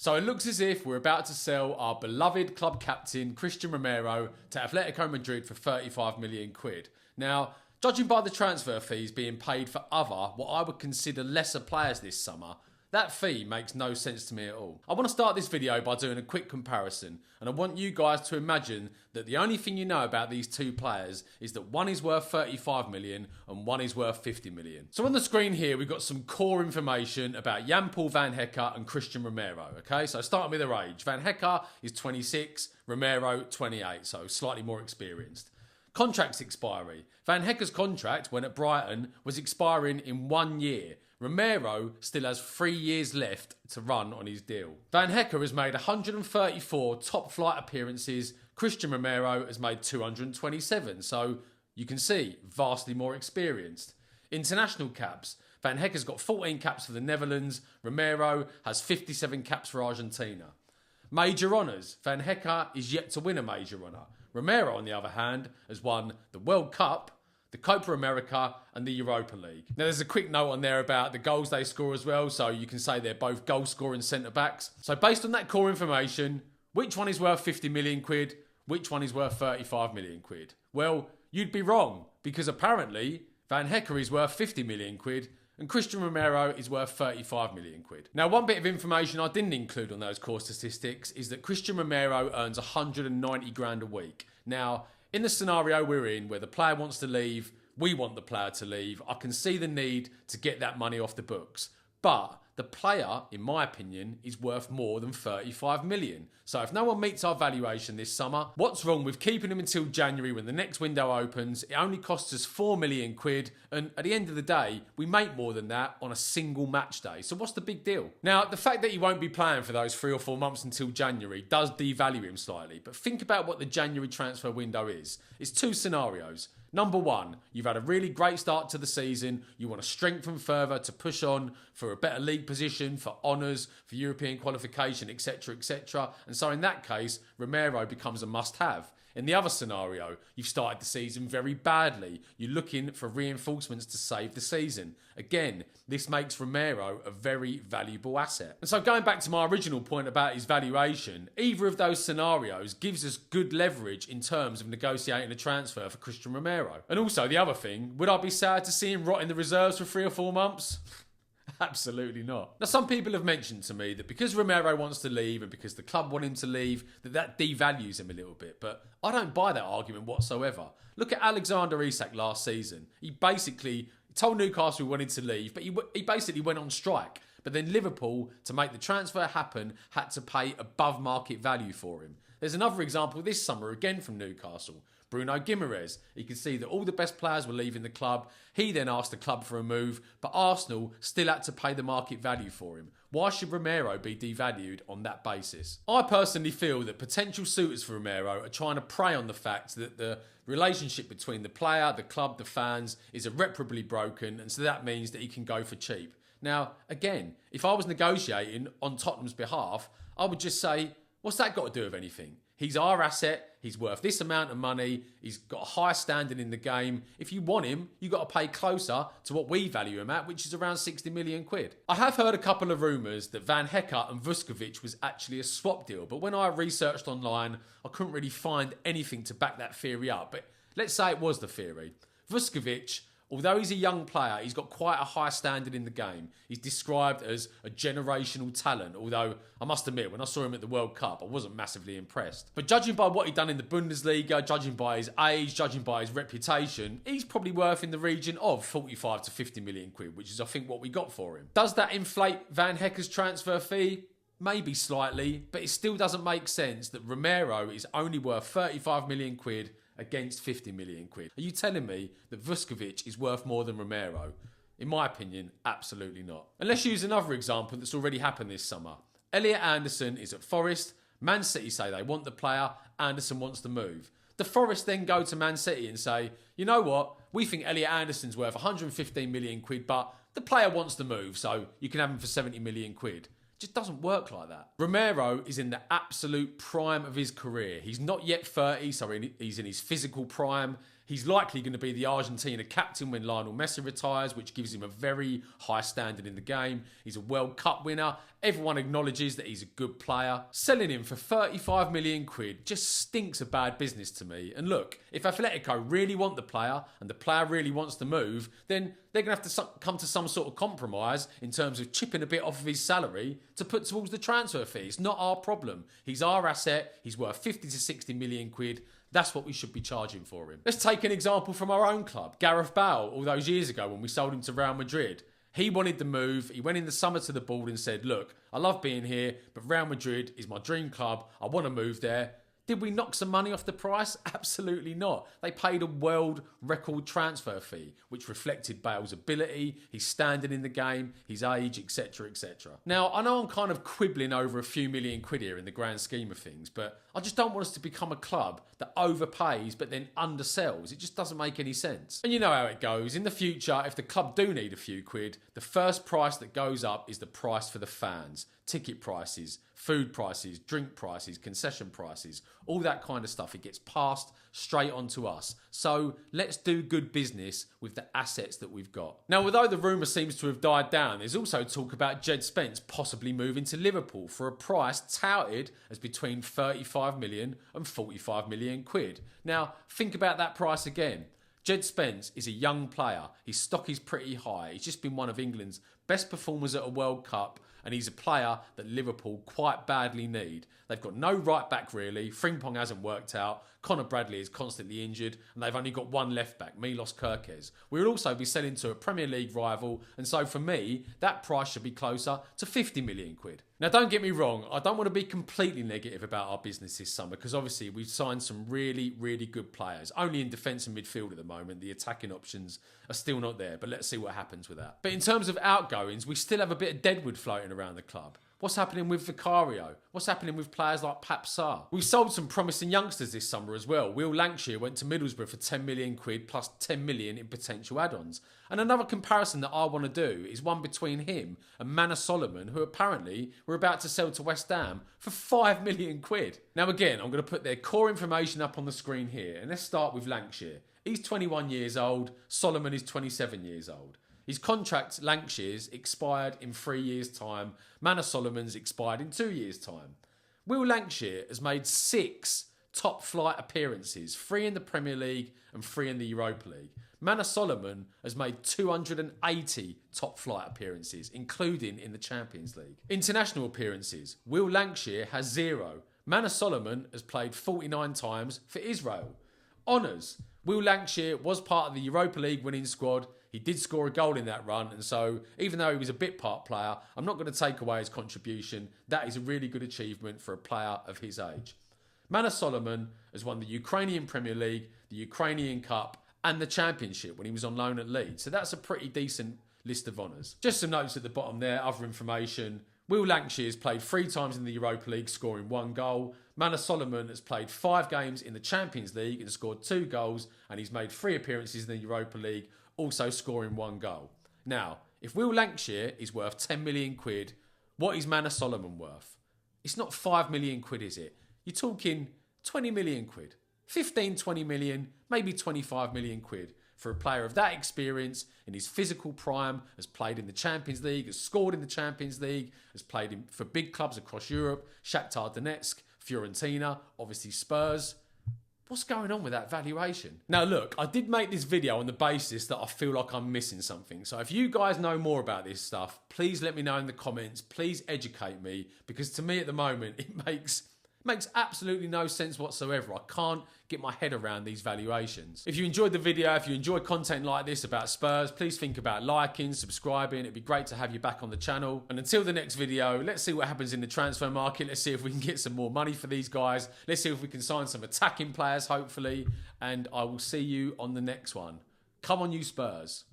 So it looks as if we're about to sell our beloved club captain, Christian Romero, to Atletico Madrid for 35 million quid. Now, judging by the transfer fees being paid for other, what I would consider lesser players this summer, that fee makes no sense to me at all. I want to start this video by doing a quick comparison, and I want you guys to imagine that the only thing you know about these two players is that one is worth 35 million and one is worth 50 million. So on the screen here, we've got some core information about Jan-Paul Van Hecke and Christian Romero, okay? So starting with their age, Van Hecke is 26, Romero 28, so slightly more experienced. Contract's expiry. Van Hecke's contract, when at Brighton, was expiring in 1 year. Romero still has 3 years left to run on his deal. Van Hecke has made 134 top flight appearances. Christian Romero has made 227. So you can see, vastly more experienced. International caps. Van Hecke's got 14 caps for the Netherlands. Romero has 57 caps for Argentina. Major honours. Van Hecke is yet to win a major honour. Romero, on the other hand, has won the World Cup, the Copa America and the Europa League. Now there's a quick note on there about the goals they score as well, so you can say they're both goal scoring centre backs. So based on that core information, which one is worth 50 million quid? Which one is worth 35 million quid? Well, you'd be wrong, because apparently Van Hecke is worth 50 million quid and Christian Romero is worth 35 million quid. Now, one bit of information I didn't include on those core statistics is that Christian Romero earns 190 grand a week. Now, in the scenario we're in, where the player wants to leave, we want the player to leave, I can see the need to get that money off the books. But the player, in my opinion, is worth more than 35 million. So if no one meets our valuation this summer, what's wrong with keeping him until January when the next window opens? It only costs us 4 million quid, and at the end of the day, we make more than that on a single match day. So what's the big deal? Now, the fact that he won't be playing for those 3 or 4 months until January does devalue him slightly, but think about what the January transfer window is. It's 2 scenarios. Number 1, you've had a really great start to the season. You want to strengthen further to push on for a better league position, for honours, for European qualification, etc., etc. And so in that case, Romero becomes a must-have. In the other scenario, you've started the season very badly. You're looking for reinforcements to save the season. Again, this makes Romero a very valuable asset. And so going back to my original point about his valuation, either of those scenarios gives us good leverage in terms of negotiating a transfer for Christian Romero. And also the other thing, would I be sad to see him rot in the reserves for 3 or 4 months? Absolutely not. Now, some people have mentioned to me that because Romero wants to leave and because the club want him to leave, that devalues him a little bit. But I don't buy that argument whatsoever. Look at Alexander Isak last season. He basically told Newcastle he wanted to leave, but he basically went on strike. But then Liverpool, to make the transfer happen, had to pay above market value for him. There's another example this summer again from Newcastle. Bruno Guimaraes. You can see that all the best players were leaving the club. He then asked the club for a move, but Arsenal still had to pay the market value for him. Why should Romero be devalued on that basis? I personally feel that potential suitors for Romero are trying to prey on the fact that the relationship between the player, the club, the fans is irreparably broken, and so that means that he can go for cheap. Now, again, if I was negotiating on Tottenham's behalf, I would just say, what's that got to do with anything? He's our asset, he's worth this amount of money, he's got a high standing in the game. If you want him, you've got to pay closer to what we value him at, which is around 60 million quid. I have heard a couple of rumours that Van Hecke and Vuskovic was actually a swap deal, but when I researched online, I couldn't really find anything to back that theory up. But let's say it was the theory. Vuskovic, although he's a young player, he's got quite a high standard in the game. He's described as a generational talent, although I must admit, when I saw him at the World Cup, I wasn't massively impressed. But judging by what he'd done in the Bundesliga, judging by his age, judging by his reputation, he's probably worth in the region of 45 to 50 million quid, which is, I think, what we got for him. Does that inflate Van Hecke's transfer fee? Maybe slightly, but it still doesn't make sense that Romero is only worth 35 million quid against 50 million quid. Are you telling me that Vuskovic is worth more than Romero? In my opinion, absolutely not. And let's use another example that's already happened this summer. Elliot Anderson is at Forest. Man City say they want the player. Anderson wants to move. The Forest then go to Man City and say, you know what? We think Elliot Anderson's worth 115 million quid, but the player wants to move, so you can have him for 70 million quid. Just doesn't work like that. Romero is in the absolute prime of his career. He's not yet 30, so he's in his physical prime. He's likely going to be the Argentina captain when Lionel Messi retires, which gives him a very high standard in the game. He's a World Cup winner. Everyone acknowledges that he's a good player. Selling him for 35 million quid just stinks of bad business to me. And look, if Atletico really want the player and the player really wants to move, then they're going to have to come to some sort of compromise in terms of chipping a bit off of his salary to put towards the transfer fee. It's not our problem. He's our asset. He's worth 50 to 60 million quid. That's what we should be charging for him. Let's take an example from our own club. Gareth Bale, all those years ago when we sold him to Real Madrid. He wanted the move. He went in the summer to the board and said, look, I love being here, but Real Madrid is my dream club. I want to move there. Did we knock some money off the price? Absolutely not. They paid a world record transfer fee, which reflected Bale's ability, his standing in the game, his age, etc, etc. Now, I know I'm kind of quibbling over a few million quid here in the grand scheme of things, but I just don't want us to become a club that overpays but then undersells. It just doesn't make any sense. And you know how it goes. In the future, if the club do need a few quid, the first price that goes up is the price for the fans. Ticket prices, food prices, drink prices, concession prices, all that kind of stuff. It gets passed straight on to us. So let's do good business with the assets that we've got. Now, although the rumour seems to have died down, there's also talk about Jed Spence possibly moving to Liverpool for a price touted as between 35 million and 45 million quid. Now, think about that price again. Jed Spence is a young player. His stock is pretty high. He's just been one of England's best performers at a World Cup, and he's a player that Liverpool quite badly need. They've got no right back really. Frimpong hasn't worked out. Conor Bradley is constantly injured, and they've only got one left back, Milos Kerkez. We'll also be selling to a Premier League rival, and so for me, that price should be closer to 50 million quid. Now, don't get me wrong, I don't want to be completely negative about our business this summer, because obviously we've signed some really, really good players. Only in defence and midfield at the moment. The attacking options are still not there, but let's see what happens with that. But in terms of outgoings, we still have a bit of deadwood floating around the club. What's happening with Vicario? What's happening with players like Pap Sarr? We've sold some promising youngsters this summer as well. Will Lancashire went to Middlesbrough for 10 million quid plus 10 million in potential add-ons. And another comparison that I want to do is one between him and Manor Solomon, who apparently were about to sell to West Ham for 5 million quid. Now again, I'm going to put their core information up on the screen here. And let's start with Lancashire. He's 21 years old. Solomon is 27 years old. His contract, Lancashire's, expired in 3 years' time. Manor Solomon's expired in 2 years' time. Will Lancashire has made 6 top-flight appearances, 3 in the Premier League and 3 in the Europa League. Manor Solomon has made 280 top-flight appearances, including in the Champions League. International appearances, Will Lancashire has 0. Manor Solomon has played 49 times for Israel. Honours, Will Lancashire was part of the Europa League winning squad. He did score a goal in that run, and so even though he was a bit part player, I'm not going to take away his contribution. That is a really good achievement for a player of his age. Manor Solomon has won the Ukrainian Premier League, the Ukrainian Cup, and the Championship when he was on loan at Leeds. So that's a pretty decent list of honours. Just some notes at the bottom there, other information. Will Lancashire has played 3 times in the Europa League, scoring 1 goal. Manor Solomon has played 5 games in the Champions League and scored 2 goals, and he's made 3 appearances in the Europa League, also scoring 1 goal. Now, if Will Lancashire is worth 10 million quid, what is Manor Solomon worth? It's not 5 million quid, is it? You're talking 20 million quid. 15, 20 million, maybe 25 million quid for a player of that experience in his physical prime, has played in the Champions League, has scored in the Champions League, has played for big clubs across Europe, Shakhtar Donetsk, Fiorentina, obviously Spurs. What's going on with that valuation? Now look, I did make this video on the basis that I feel like I'm missing something. So if you guys know more about this stuff, please let me know in the comments. Please educate me, because to me at the moment, it makes absolutely no sense whatsoever. I can't get my head around these valuations. If you enjoyed the video, if you enjoy content like this about Spurs, please think about liking, subscribing. It'd be great to have you back on the channel. And until the next video, let's see what happens in the transfer market. Let's see if we can get some more money for these guys. Let's see if we can sign some attacking players, hopefully. And I will see you on the next one. Come on, you Spurs.